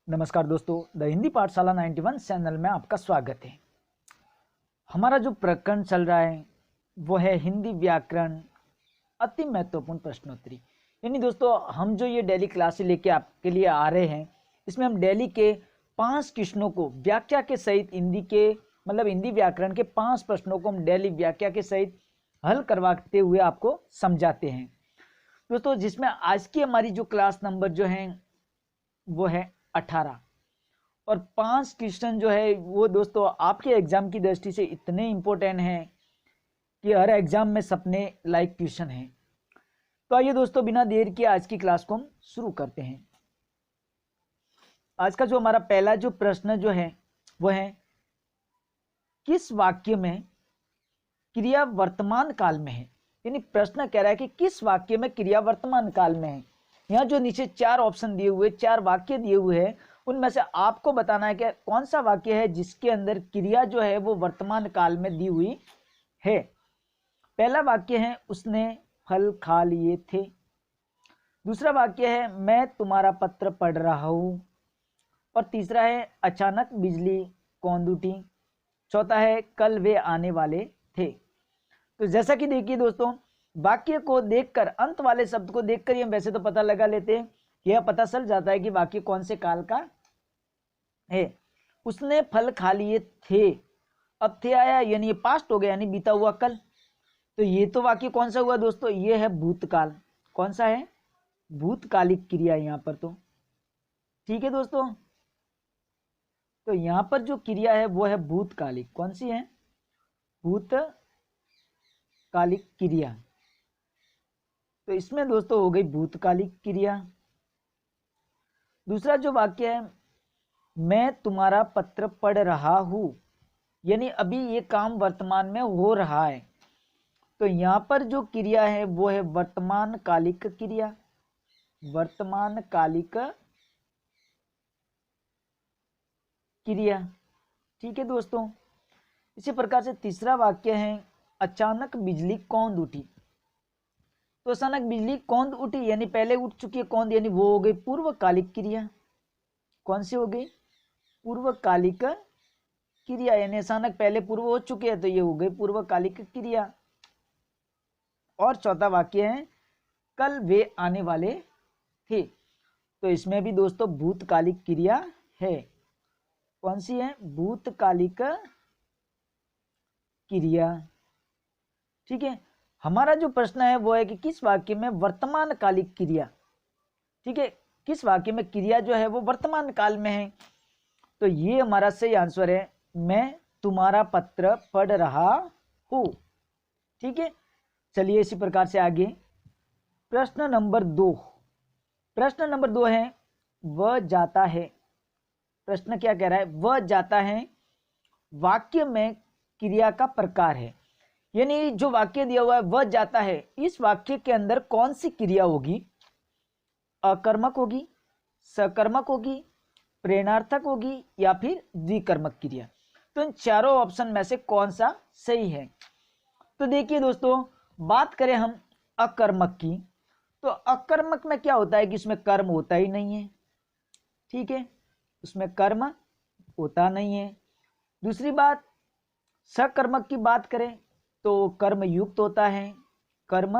नमस्कार दोस्तों, द हिंदी पाठशाला 91 चैनल में आपका स्वागत है। हमारा जो प्रकरण चल रहा है वो है हिंदी व्याकरण अति महत्वपूर्ण प्रश्नोत्तरी। यानी दोस्तों, हम जो ये डेली क्लासेस लेके आपके लिए आ रहे हैं, इसमें हम डेली के 5 क्वेश्चनों को व्याख्या के सहित हिंदी व्याकरण के 5 प्रश्नों को हम डेली व्याख्या के सहित हल करवाते हुए आपको समझाते हैं दोस्तों। जिसमें आज की हमारी जो क्लास नंबर जो है वो है 18 और 5 क्वेश्चन जो है वो दोस्तों आपके एग्जाम की दृष्टि से इतने इंपॉर्टेंट हैं कि हर एग्जाम में सपने लाइक क्वेश्चन हैं। तो आइए दोस्तों, बिना देर किए आज की क्लास को हम शुरू करते हैं। आज का जो हमारा पहला जो प्रश्न जो है वो है, किस वाक्य में क्रिया वर्तमान काल में है। यानी प्रश्न कह रहा है कि किस वाक्य में क्रिया वर्तमान काल में है। यहाँ जो नीचे 4 ऑप्शन दिए हुए, 4 वाक्य दिए हुए हैं, उनमें से आपको बताना है कि कौन सा वाक्य है जिसके अंदर क्रिया जो है वो वर्तमान काल में दी हुई है। पहला वाक्य है, उसने फल खा लिए थे। दूसरा वाक्य है, मैं तुम्हारा पत्र पढ़ रहा हूं। और तीसरा है, अचानक बिजली कौंध उठी। चौथा है, कल वे आने वाले थे। तो जैसा कि देखिए दोस्तों, वाक्य को देखकर, अंत वाले शब्द को देखकर हम वैसे तो पता लगा लेते हैं, यह पता चल जाता है कि वाक्य कौन से काल का है। उसने फल खा लिए थे, अब थे आया यानी ये पास्ट हो गया, यानी बीता हुआ कल। तो ये तो वाक्य कौन सा हुआ दोस्तों, ये है भूतकाल। कौन सा है? भूतकालिक क्रिया यहाँ पर। तो ठीक है दोस्तों, तो यहाँ पर जो क्रिया है वो है भूतकालिक। कौन सी है? भूतकालिक क्रिया। तो इसमें दोस्तों हो गई भूतकालिक क्रिया। दूसरा जो वाक्य है, मैं तुम्हारा पत्र पढ़ रहा हूं, यानी अभी ये काम वर्तमान में हो रहा है। तो यहां पर जो क्रिया है वो है वर्तमान कालिक क्रिया। वर्तमान कालिक क्रिया। ठीक है दोस्तों। इसी प्रकार से तीसरा वाक्य है, अचानक बिजली कौंध उठी। तो अचानक बिजली कौंध उठी यानी पहले उठ चुकी है कौंध, यानी वो हो गई पूर्वकालिक क्रिया। कौन सी हो गई? पूर्वकालिक क्रिया, यानी अचानक पहले पूर्व हो चुके हैं तो ये हो गई पूर्वकालिक क्रिया। और चौथा वाक्य है, कल वे आने वाले थे। तो इसमें भी दोस्तों भूतकालिक क्रिया है। कौन सी है? भूतकालिक क्रिया। ठीक है। हमारा जो प्रश्न है वो है कि किस वाक्य में वर्तमान कालिक क्रिया, ठीक है, किस वाक्य में क्रिया जो है वो वर्तमान काल में है। तो ये हमारा सही आंसर है, मैं तुम्हारा पत्र पढ़ रहा हूं। ठीक है। चलिए इसी प्रकार से आगे प्रश्न नंबर 2। प्रश्न नंबर 2 है, वह जाता है। प्रश्न क्या कह रहा है? वह जाता है वाक्य में क्रिया का प्रकार है। यानी जो वाक्य दिया हुआ है वह जाता है, इस वाक्य के अंदर कौन सी क्रिया होगी? अकर्मक होगी, सकर्मक होगी, प्रेरणार्थक होगी या फिर द्विकर्मक क्रिया। तो इन चारों ऑप्शन में से कौन सा सही है? तो देखिए दोस्तों, बात करें हम अकर्मक की, तो अकर्मक में क्या होता है कि इसमें कर्म होता ही नहीं है। ठीक है, उसमें कर्म होता नहीं है। दूसरी बात, सकर्मक की बात करें तो कर्म युक्त होता है। कर्म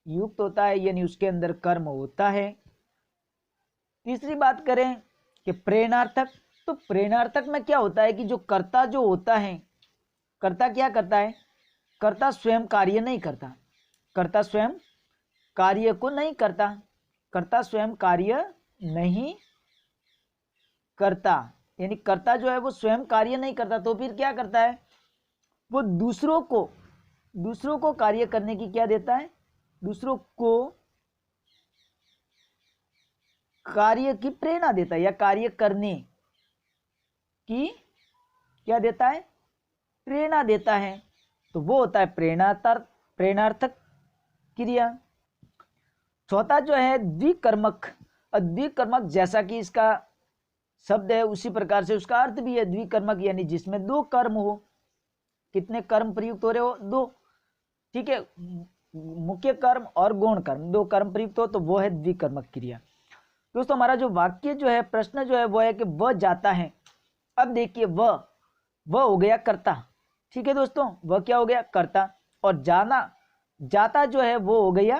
युक्त होता है यानी उसके अंदर कर्म होता है। तीसरी बात करें कि प्रेरणार्थक, तो प्रेरणार्थक में क्या होता है कि जो कर्ता जो होता है, कर्ता क्या करता है? कर्ता स्वयं कार्य नहीं करता। कर्ता स्वयं कार्य को नहीं करता। कर्ता स्वयं कार्य नहीं करता, यानी कर्ता जो है वो स्वयं कार्य नहीं करता, तो फिर क्या करता है? वो दूसरों को कार्य करने की क्या देता है? दूसरों को कार्य की प्रेरणा देता है, या कार्य करने की क्या देता है? प्रेरणा देता है। तो वो होता है प्रेरणार्थक क्रिया। चौथा जो है द्विकर्मक। द्विकर्मक जैसा कि इसका शब्द है उसी प्रकार से उसका अर्थ भी है द्विकर्मक, यानी जिसमें 2 कर्म हो। कितने कर्म प्रयुक्त हो रहे हो? 2। ठीक है, मुख्य कर्म और गौण कर्म, 2 कर्म प्रयुक्त हो तो वो है द्विकर्मक क्रिया। दोस्तों हमारा जो वाक्य जो है, प्रश्न जो है वो है कि वह जाता है। अब देखिए वह हो गया कर्ता, ठीक है दोस्तों, वह क्या हो गया, कर्ता। और जाना, जाता जो है वो हो गया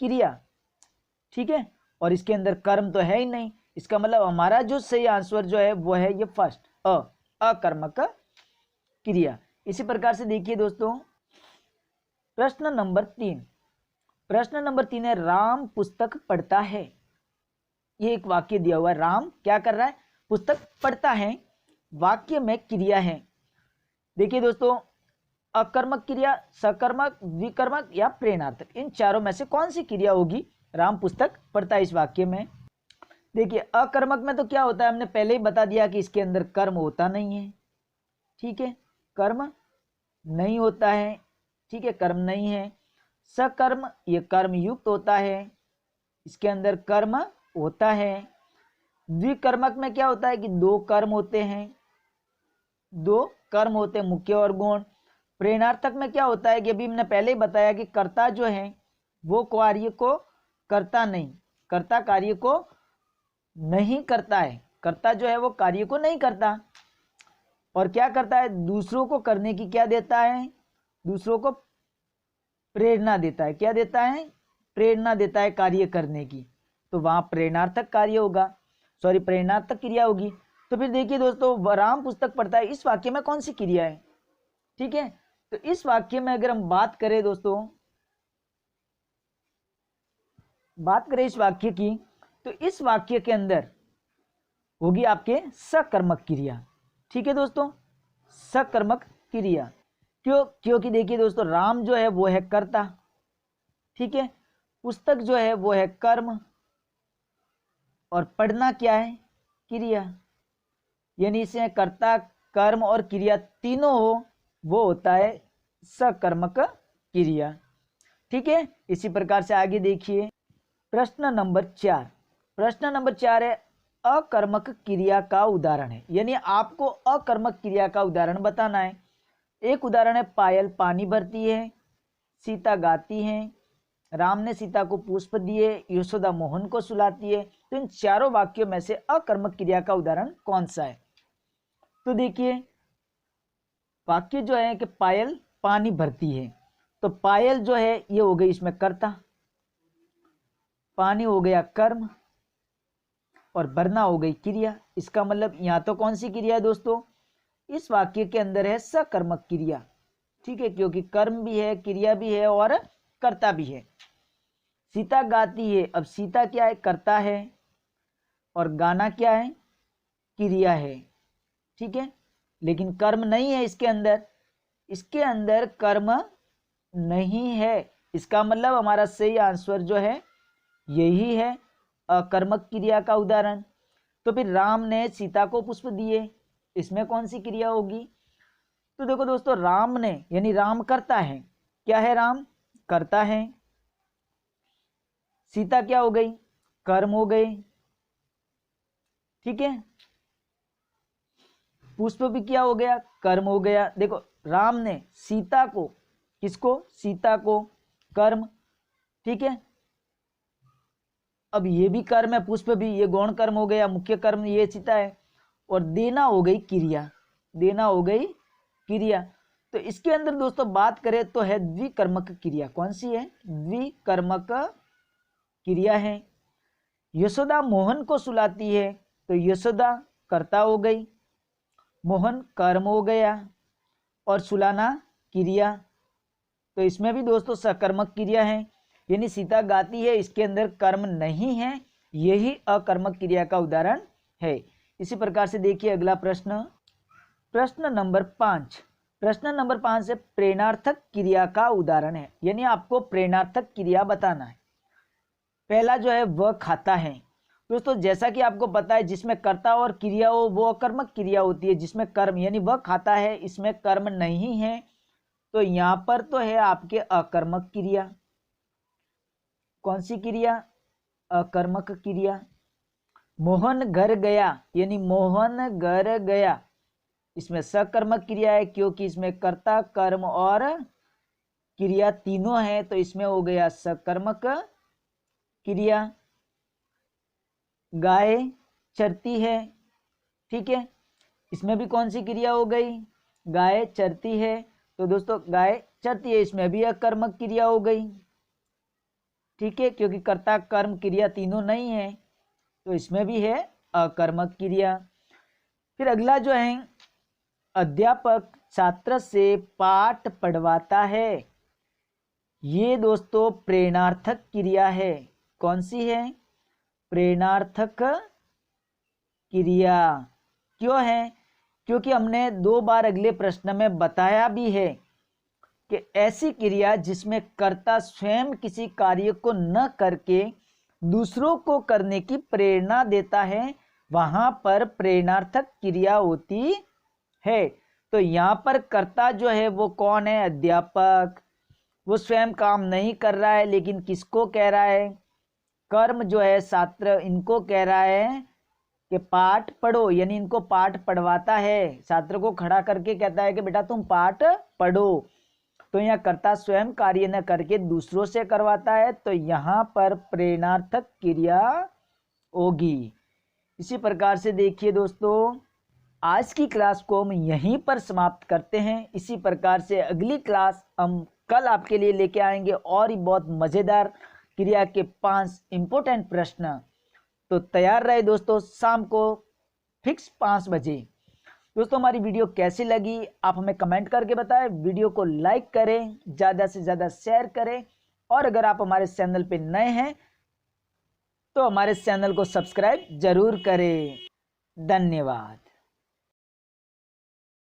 क्रिया, ठीक है। और इसके अंदर कर्म तो है ही नहीं, इसका मतलब हमारा जो सही आंसर जो है वो है ये फर्स्ट, अकर्मक क्रिया। इसी प्रकार से देखिए दोस्तों प्रश्न नंबर 3। प्रश्न नंबर 3 है राम पुस्तक पढ़ता है। ये एक वाक्य दिया हुआ है, राम क्या कर रहा है, पुस्तक पढ़ता है। वाक्य में क्रिया है। देखिए दोस्तों अकर्मक क्रिया, सकर्मक, विकर्मक या प्रेरणार्थक, इन चारों में से कौन सी क्रिया होगी, राम पुस्तक पढ़ता है इस वाक्य में। देखिए अकर्मक में तो क्या होता है, हमने पहले ही बता दिया कि इसके अंदर कर्म होता नहीं है, ठीक है, कर्म नहीं होता है, ठीक है, कर्म नहीं है। सकर्म, ये कर्म युक्त होता है, इसके अंदर कर्म होता है। द्विकर्मक में क्या होता है कि दो कर्म होते हैं, दो कर्म होते हैं, मुख्य और गौण। प्रेरणार्थक में क्या होता है कि अभी हमने पहले ही बताया कि कर्ता जो है वो कार्य को करता नहीं, कर्ता कार्य को नहीं करता है, कर्ता जो है वो कार्य को नहीं करता, और क्या करता है, दूसरों को करने की क्या देता है, दूसरों को प्रेरणा देता है। क्या देता है, प्रेरणा देता है कार्य करने की, तो वहां प्रेरणार्थक कार्य होगा, सॉरी प्रेरणार्थक क्रिया होगी। तो फिर देखिए दोस्तों राम पुस्तक पढ़ता है, इस वाक्य में कौन सी क्रिया है, ठीक है। तो इस वाक्य में अगर हम बात करें दोस्तों, बात करें इस वाक्य की, तो इस वाक्य के अंदर होगी आपके सकर्मक क्रिया, ठीक है दोस्तों, सकर्मक क्रिया। क्योंकि देखिए दोस्तों राम जो है वो है कर्ता, ठीक है, पुस्तक जो है वो है कर्म, और पढ़ना क्या है, क्रिया। यानी इसे कर्ता, कर्म और क्रिया तीनों हो, वो होता है सकर्मक क्रिया, ठीक है। इसी प्रकार से आगे देखिए प्रश्न नंबर 4। प्रश्न नंबर 4 है अकर्मक क्रिया का उदाहरण है, यानी आपको अकर्मक क्रिया का उदाहरण बताना है। एक उदाहरण है पायल पानी भरती है, सीता गाती है, राम ने सीता को पुष्प दिए, यशोदा मोहन को सुलाती है। तो इन चारों वाक्यों में से अकर्मक क्रिया का उदाहरण कौन सा है। तो देखिए वाक्य जो है कि पायल पानी भरती है, तो पायल जो है ये हो गई इसमें कर्ता, पानी हो गया कर्म, और भरना हो गई क्रिया। इसका मतलब यहाँ तो कौन सी क्रिया है दोस्तों, इस वाक्य के अंदर है सकर्मक क्रिया, ठीक है, क्योंकि कर्म भी है, क्रिया भी है और कर्ता भी है। सीता गाती है, अब सीता क्या है, कर्ता है, और गाना क्या है, क्रिया है, ठीक है, लेकिन कर्म नहीं है इसके अंदर, इसके अंदर कर्म नहीं है। इसका मतलब हमारा सही आंसर जो है यही है, अकर्मक क्रिया का उदाहरण। तो फिर राम ने सीता को पुष्प दिए, इसमें कौन सी क्रिया होगी। तो देखो दोस्तों राम ने, यानी राम करता है, क्या है, राम करता है। सीता क्या हो गई, कर्म हो गए, ठीक है। पुष्प भी क्या हो गया, कर्म हो गया। देखो राम ने सीता को, किसको, सीता को, कर्म, ठीक है। अब ये भी कर्म है, पुष्प भी, ये गौण कर्म हो गया, मुख्य कर्म ये सीता है, और देना हो गई क्रिया, देना हो गई क्रिया। तो इसके अंदर दोस्तों बात करें तो है द्विकर्मक क्रिया, कौन सी है, द्विकर्मक क्रिया है। यशोदा मोहन को सुलाती है, तो यशोदा कर्ता हो गई, मोहन कर्म हो गया, और सुलाना क्रिया। तो इसमें भी दोस्तों सकर्मक क्रिया है, यानी सीता गाती है, इसके अंदर कर्म नहीं है, यही अकर्मक क्रिया का उदाहरण है। इसी प्रकार से देखिए अगला प्रश्न, प्रश्न नंबर 5। प्रश्न नंबर 5 से प्रेरणार्थक क्रिया का उदाहरण है, यानी आपको प्रेरणार्थक क्रिया बताना है। पहला जो है वह खाता है। दोस्तों जैसा कि आपको पता है जिसमें कर्ता और क्रिया हो वो अकर्मक क्रिया होती है, जिसमें कर्म, यानी वह खाता है, इसमें कर्म नहीं है, तो यहां पर तो है आपके अकर्मक क्रिया। कौन सी क्रिया, अकर्मक क्रिया। मोहन घर गया, यानी मोहन घर गया, इसमें सकर्मक क्रिया है, क्योंकि इसमें कर्ता, कर्म और क्रिया तीनों है, तो इसमें हो गया सकर्मक क्रिया। गाय चरती है, ठीक है, इसमें भी कौन सी क्रिया हो गई, गाय चरती है। तो दोस्तों गाय चरती है, इसमें भी अकर्मक क्रिया हो गई, ठीक है, क्योंकि कर्ता कर्म क्रिया तीनों नहीं है, तो इसमें भी है अकर्मक क्रिया। फिर अगला जो है, अध्यापक छात्र से पाठ पढ़वाता है। ये दोस्तों प्रेरणार्थक क्रिया है। कौन सी है, प्रेरणार्थक क्रिया। क्यों है, क्योंकि हमने 2 बार अगले प्रश्न में बताया भी है कि ऐसी क्रिया जिसमें कर्ता स्वयं किसी कार्य को न करके दूसरों को करने की प्रेरणा देता है, वहां पर प्रेरणार्थक क्रिया होती है। तो यहाँ पर कर्ता जो है वो कौन है, अध्यापक। वो स्वयं काम नहीं कर रहा है, लेकिन किसको कह रहा है, कर्म जो है छात्र इनको कह रहा है कि पाठ पढ़ो, यानी इनको पाठ पढ़वाता है, छात्र को खड़ा करके कहता है कि बेटा तुम पाठ पढ़ो। तो यहाँ कर्ता स्वयं कार्य न करके दूसरों से करवाता है, तो यहाँ पर प्रेरणार्थक क्रिया होगी। इसी प्रकार से देखिए दोस्तों, आज की क्लास को हम यहीं पर समाप्त करते हैं। इसी प्रकार से अगली क्लास हम कल आपके लिए लेके आएंगे और ही बहुत मज़ेदार क्रिया के 5 इंपॉर्टेंट प्रश्न। तो तैयार रहे दोस्तों, शाम को फिक्स 5 बजे। दोस्तों हमारी वीडियो कैसी लगी आप हमें कमेंट करके बताएं, वीडियो को लाइक करें, ज़्यादा से ज़्यादा शेयर करें, और अगर आप हमारे चैनल पे नए हैं तो हमारे चैनल को सब्सक्राइब जरूर करें। धन्यवाद।